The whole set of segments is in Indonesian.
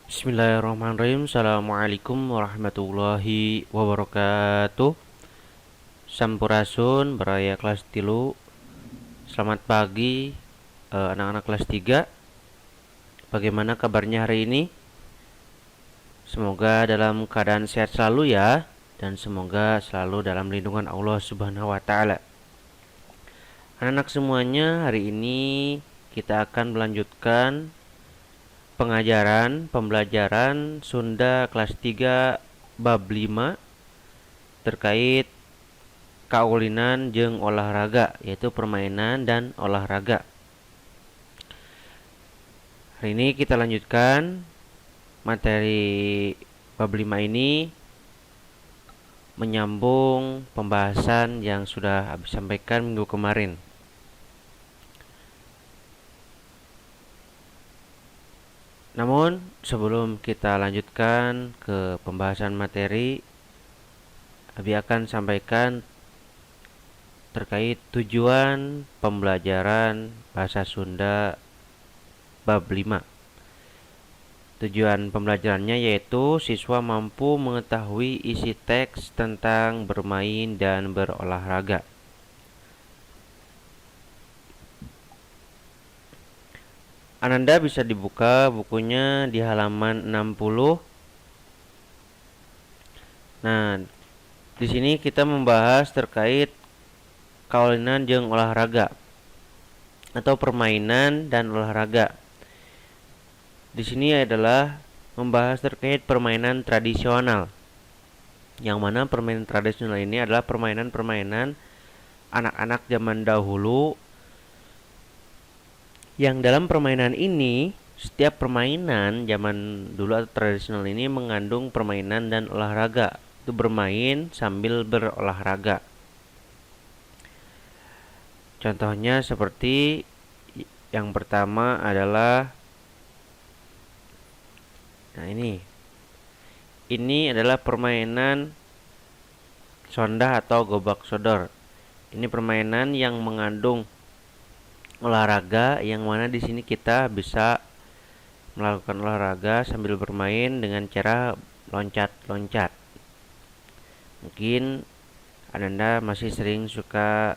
Bismillahirrahmanirrahim. Assalamualaikum warahmatullahi wabarakatuh. Sampurasun beraya kelas tilu. Selamat pagi anak-anak kelas 3. Bagaimana kabarnya hari ini? Semoga dalam keadaan sehat selalu ya, dan semoga selalu dalam lindungan Allah Subhanahu wa taala. Anak-anak semuanya, hari ini kita akan melanjutkan pembelajaran Sunda kelas 3 bab 5 terkait kaulinan jeung olahraga, yaitu permainan dan olahraga. Hari ini kita lanjutkan materi bab 5 ini menyambung pembahasan yang sudah habis sampaikan minggu kemarin. Namun sebelum kita lanjutkan ke pembahasan materi, Abi akan sampaikan terkait tujuan pembelajaran bahasa Sunda bab 5. Tujuan pembelajarannya yaitu siswa mampu mengetahui isi teks tentang bermain dan berolahraga. Ananda bisa dibuka bukunya di halaman 60. Nah, di sini kita membahas terkait kaulinan jeung olahraga atau permainan dan olahraga. Di sini adalah membahas terkait permainan tradisional. Yang mana permainan tradisional ini adalah permainan-permainan anak-anak zaman dahulu, yang dalam permainan ini, setiap permainan zaman dulu atau tradisional ini mengandung permainan dan olahraga. Itu bermain sambil berolahraga. Contohnya seperti yang pertama adalah ini adalah permainan sondah atau gobak sodor. Ini permainan yang mengandung olahraga, yang mana di sini kita bisa melakukan olahraga sambil bermain dengan cara loncat-loncat. Mungkin Ananda masih sering suka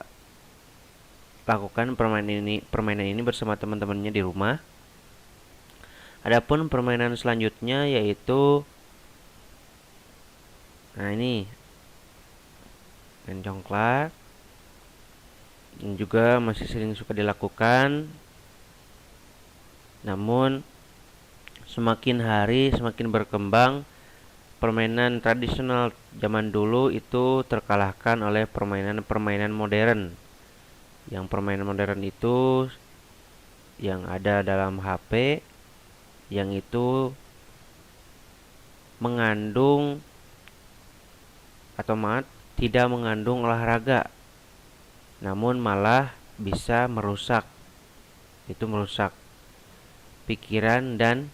lakukan permainan ini bersama teman-temannya di rumah. Adapun permainan selanjutnya yaitu main congklak, yang juga masih sering suka dilakukan. Namun semakin hari semakin berkembang, permainan tradisional zaman dulu itu terkalahkan oleh permainan-permainan modern. Yang permainan modern itu yang ada dalam HP, yang itu mengandung atau tidak mengandung olahraga, namun malah bisa merusak pikiran dan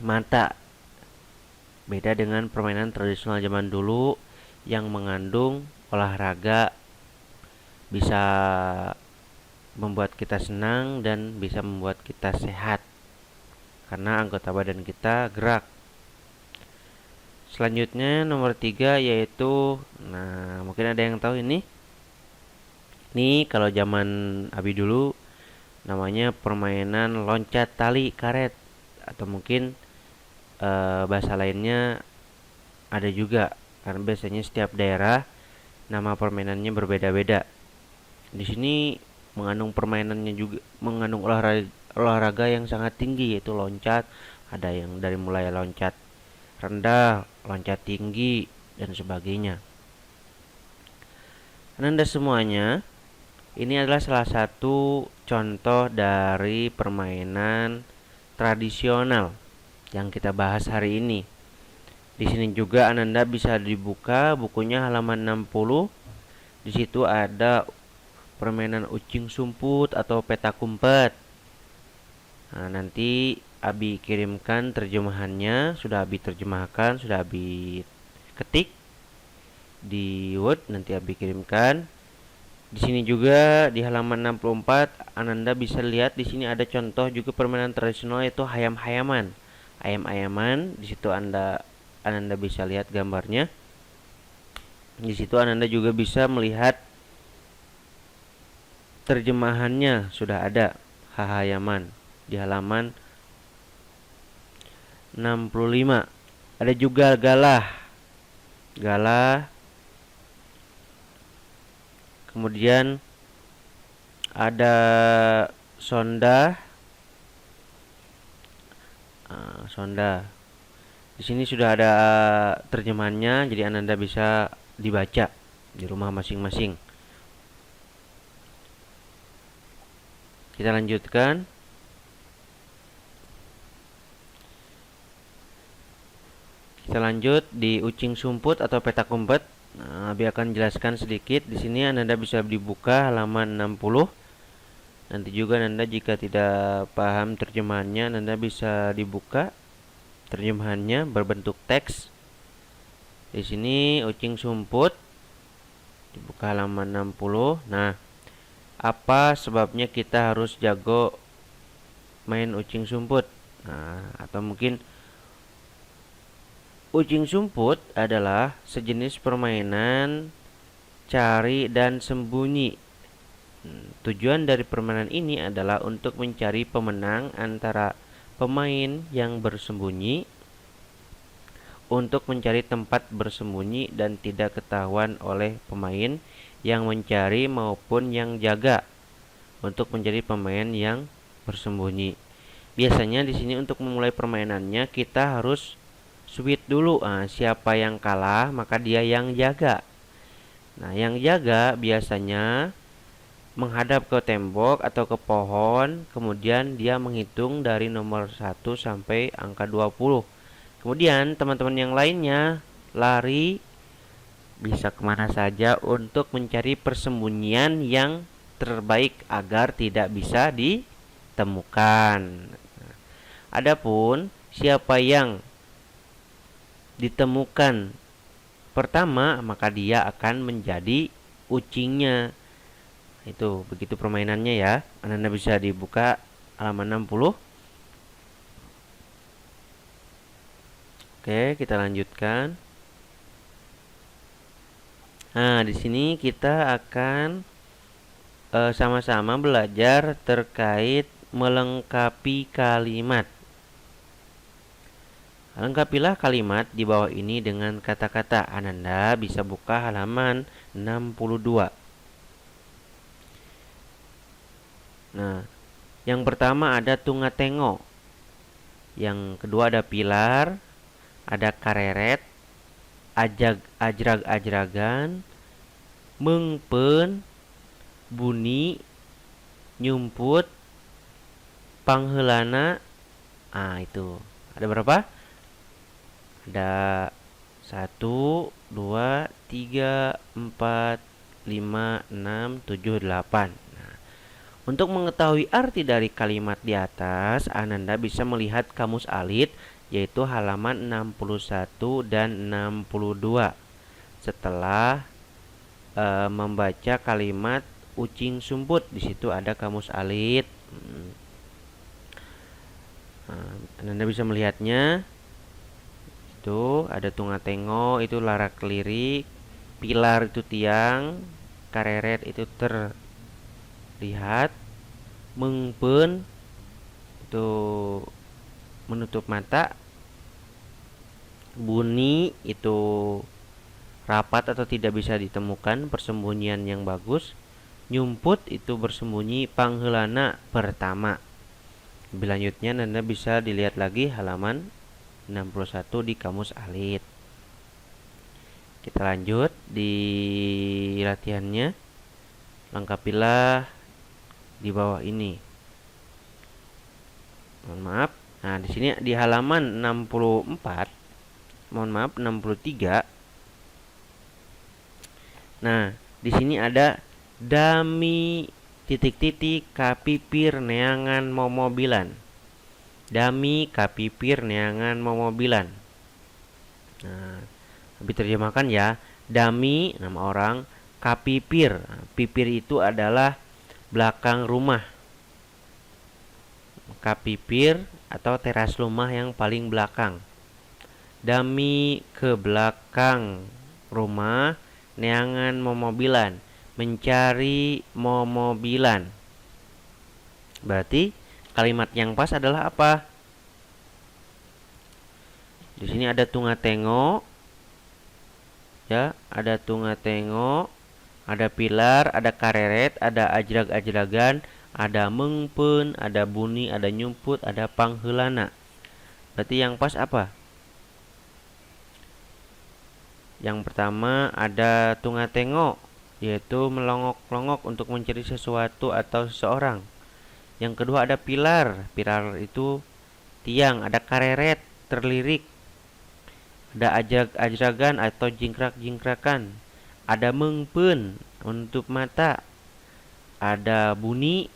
mata. Beda dengan permainan tradisional zaman dulu yang mengandung olahraga, bisa membuat kita senang dan bisa membuat kita sehat karena anggota badan kita gerak. Selanjutnya nomor 3 yaitu, mungkin ada yang tahu ini. Ini kalau zaman Abi dulu namanya permainan loncat tali karet, atau mungkin bahasa lainnya ada juga, karena biasanya setiap daerah nama permainannya berbeda-beda. Di sini mengandung olahraga yang sangat tinggi, yaitu loncat. Ada yang dari mulai loncat rendah, loncat tinggi, dan sebagainya. Anda semuanya, ini adalah salah satu contoh dari permainan tradisional yang kita bahas hari ini. Di sini juga Ananda bisa dibuka bukunya halaman 60. Di situ ada permainan ucing sumput atau petak umpet. Nanti Abi kirimkan terjemahannya, sudah Abi terjemahkan, sudah Abi ketik di Word, nanti Abi kirimkan. Di sini juga di halaman 64 Ananda bisa lihat di sini ada contoh juga permainan tradisional, yaitu hayam-hayaman. ayam-ayaman. Di situ Anda bisa lihat gambarnya. Di situ Anda juga bisa melihat terjemahannya, sudah ada hahayaman di halaman 65. Ada juga galah. Galah. Kemudian ada sonda. Sonda. Di sini sudah ada terjemahannya, jadi Anda bisa dibaca di rumah masing-masing. Kita lanjutkan. Kita lanjut di ucing sumput atau petak umpet. Nah, Abi akan jelaskan sedikit. Di sini Anda bisa dibuka halaman 60. Nanti juga Anda jika tidak paham terjemahannya, Anda bisa dibuka terjemahannya berbentuk teks. Di sini ucing sumput dibuka halaman 60. Nah, apa sebabnya kita harus jago main ucing sumput? Nah, atau mungkin ucing sumput adalah sejenis permainan cari dan sembunyi. Tujuan dari permainan ini adalah untuk mencari pemenang antara pemain yang bersembunyi untuk mencari tempat bersembunyi dan tidak ketahuan oleh pemain yang mencari maupun yang jaga untuk menjadi pemain yang bersembunyi. Biasanya di sini untuk memulai permainannya kita harus sweet dulu. Siapa yang kalah maka dia yang jaga. Nah, yang jaga biasanya menghadap ke tembok atau ke pohon, kemudian dia menghitung dari nomor 1 sampai angka 20. Kemudian teman-teman yang lainnya lari bisa kemana saja untuk mencari persembunyian yang terbaik agar tidak bisa ditemukan. Adapun siapa yang ditemukan pertama, maka dia akan menjadi ucingnya. Itu begitu permainannya ya. Anda bisa dibuka halaman 60. Oke, kita lanjutkan. Nah, di sini kita akan sama-sama belajar terkait melengkapi kalimat. Lengkapilah kalimat di bawah ini dengan kata-kata. Anda bisa buka halaman 62. Nah, yang pertama ada tunga-tengo. Yang kedua ada pilar, ada kareret, ajrag-ajragan, mengpen, buni, nyumput, pangheulana. Itu. Ada berapa? Ada 1, 2, 3, 4, 5, 6, 7, 8. Untuk mengetahui arti dari kalimat di atas, Ananda bisa melihat kamus alit yaitu halaman 61 dan 62. Setelah membaca kalimat ucing sumput, di situ ada kamus alit. Ananda bisa melihatnya. Itu ada tunga-tengo, itu larak lirik, pilar itu tiang, kareret itu terlihat, mengpen itu menutup mata, bunyi itu rapat atau tidak bisa ditemukan, persembunyian yang bagus, nyumput itu bersembunyi, pangheulana pertama. Lebih lanjutnya Anda bisa dilihat lagi halaman 61 di kamus alit. Kita lanjut di latihannya. Lengkapilah di bawah ini. Mohon maaf. Nah, di sini di halaman 64, mohon maaf 63. Nah, di sini ada dami titik-titik kapipir neangan momobilan. Dami kapipir neangan momobilan. Nah, lebih terjemahkan ya. Dami nama orang, kapipir. Nah, pipir itu adalah belakang rumah. Kapipir atau teras rumah yang paling belakang. Dami ke belakang rumah neangan momobilan, mencari momobilan. Berarti kalimat yang pas adalah apa? Di sini ada tunga tengok, ya, ada tunga tengok, ada pilar, ada kareret, ada ajrag-ajragan, ada mengpen, ada bunyi, ada nyumput, ada pangheulana. Berarti yang pas apa? Yang pertama ada tunga tengok, yaitu melongok-longok untuk mencari sesuatu atau seseorang. Yang kedua ada pilar, pilar itu tiang, ada kareret, terlirik, ada ajrag-ajragan atau jingkrak-jingkrakan, ada mengpen, menutup mata, ada bunyi,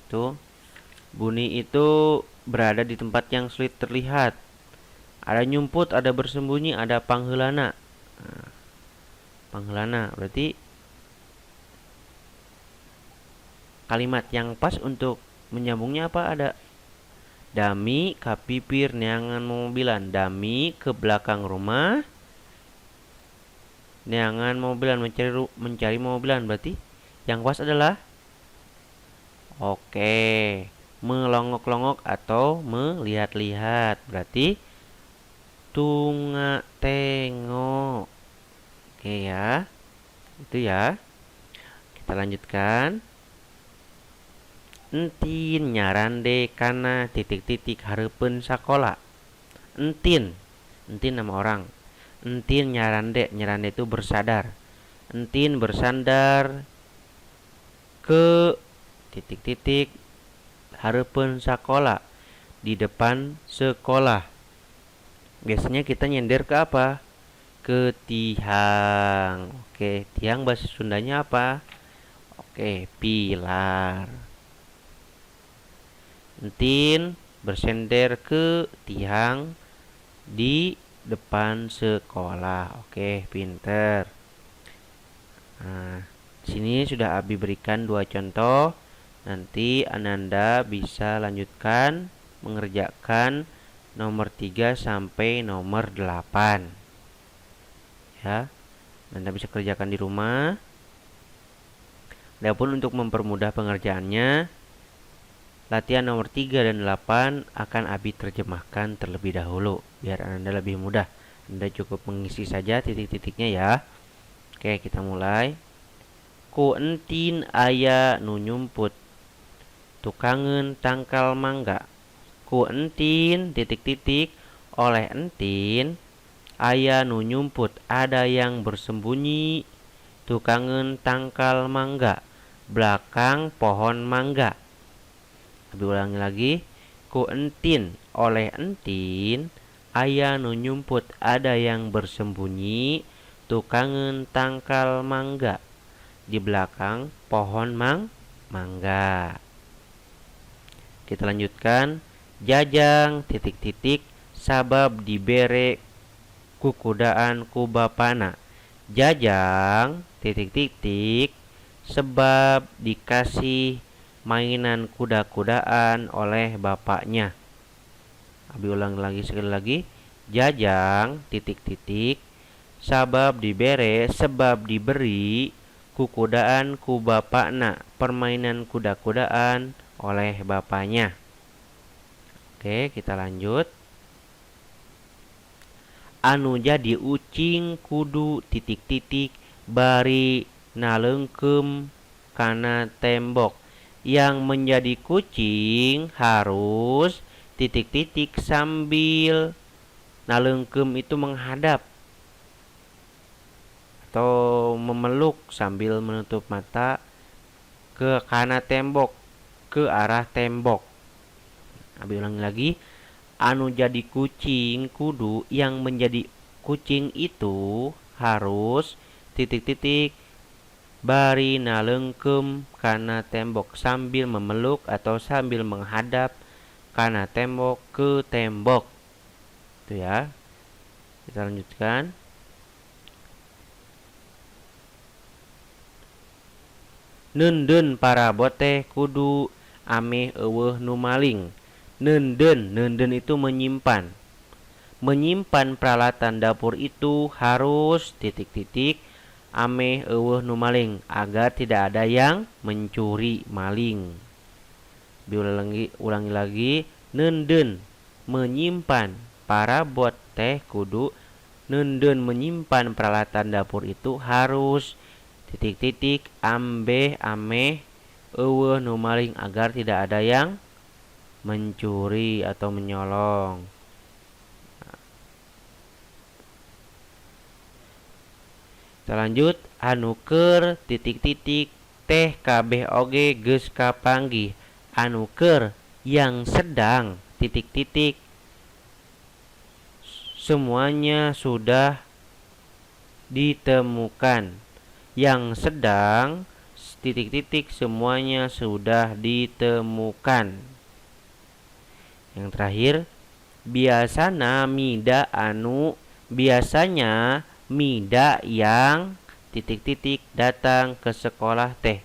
tuh bunyi itu berada di tempat yang sulit terlihat. Ada nyumput, ada bersembunyi, ada pangheulana. Nah, pangheulana berarti kalimat yang pas untuk menyambungnya apa? Ada dami kapipir neangan mobilan, dami ke belakang rumah neangan mobilan, mencari mobilan. Berarti yang pas adalah oke, melongok-longok atau melihat-lihat. Berarti tunga tengok. Oke ya, itu ya. Kita lanjutkan. Entin nyarande kana titik-titik hareupeun sakola. Entin, entin nama orang. Entin nyarande, nyarande itu bersadar. Entin bersandar ke titik-titik hareupeun sakola, di depan sekolah. Biasanya kita nyender ke apa? Ke tiang. Oke, tiang bahasa Sundanya apa? Oke, pilar. Entin bersender ke tiang di depan sekolah. Oke, pinter. Nah, sini sudah Abi berikan 2 contoh. Nanti Ananda bisa lanjutkan mengerjakan nomor 3 sampai nomor 8. Ya, Anda bisa kerjakan di rumah. Adapun untuk mempermudah pengerjaannya, latihan nomor 3 dan 8 akan Abi terjemahkan terlebih dahulu biar Anda lebih mudah. Anda cukup mengisi saja titik-titiknya ya. Oke, kita mulai. Ku entin aya nu nyumput, tukangen tangkal mangga. Ku entin titik-titik, oleh entin aya nu nyumput, ada yang bersembunyi, tukangen tangkal mangga, belakang pohon mangga. Abi ulangi lagi. Ku entin, oleh entin aya nu nyumput, ada yang bersembunyi, tukangen tangkal mangga, di belakang pohon mangga. Kita lanjutkan. Jajang titik-titik sabab dibere kukudaan ku bapana. Jajang titik-titik sebab dikasih mainan kuda-kudaan oleh bapaknya. Abi ulang lagi sekali lagi. Jajang titik-titik sabab dibere, sebab diberi kukudaan ku bapakna, permainan kuda-kudaan oleh bapaknya. Oke, kita lanjut. Anu jadi ucing kudu titik-titik bari naleungkeum kana tembok. Yang menjadi kucing harus titik-titik sambil naleungkeum itu menghadap atau memeluk sambil menutup mata ke kana tembok, ke arah tembok. Abi ulangi lagi. Anu jadi kucing kudu, yang menjadi kucing itu harus titik-titik bari naleungkeum kana tembok, sambil memeluk atau sambil menghadap kana tembok, ke tembok. Itu ya. Kita lanjutkan. Neundeun para boteh kudu ameh eueuh nu maling. Nenden, nenden itu menyimpan. Menyimpan peralatan dapur itu harus titik-titik ameh eueuh nu maling agar tidak ada yang mencuri maling. Ulangi lagi, nenden menyimpan para bot teh kudu nenden menyimpan peralatan dapur itu harus titik-titik ameh eueuh nu maling agar tidak ada yang mencuri atau menyolong. Kita lanjut, anu keur titik-titik teh kabeh oge geus kapanggih. Anu keur yang sedang titik-titik semuanya sudah ditemukan. Yang sedang titik-titik semuanya sudah ditemukan. Yang terakhir, biasanya mida yang titik-titik datang ke sekolah teh.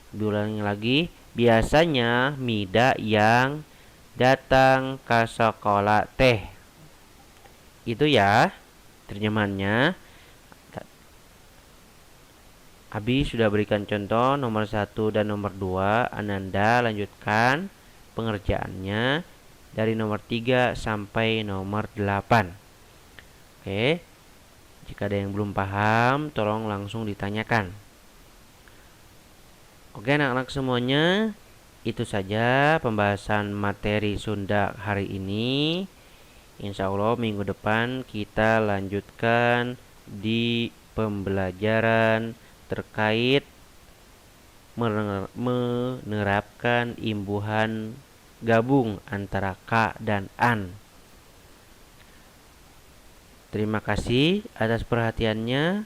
Diulangi lagi, biasanya mida yang datang ke sekolah teh. Itu ya terjemahannya. Abi sudah berikan contoh nomor 1 dan nomor 2. Ananda lanjutkan pengerjaannya dari nomor 3 sampai nomor 8. Oke. Jika ada yang belum paham, tolong langsung ditanyakan. Oke anak-anak semuanya, itu saja pembahasan materi Sunda hari ini. Insya Allah minggu depan kita lanjutkan di pembelajaran terkait menerapkan imbuhan gabung antara ka dan an. Terima kasih atas perhatiannya.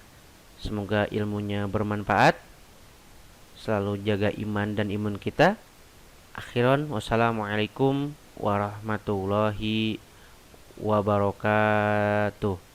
Semoga ilmunya bermanfaat. Selalu jaga iman dan imun kita. Akhiran, wassalamualaikum warahmatullahi wabarakatuh.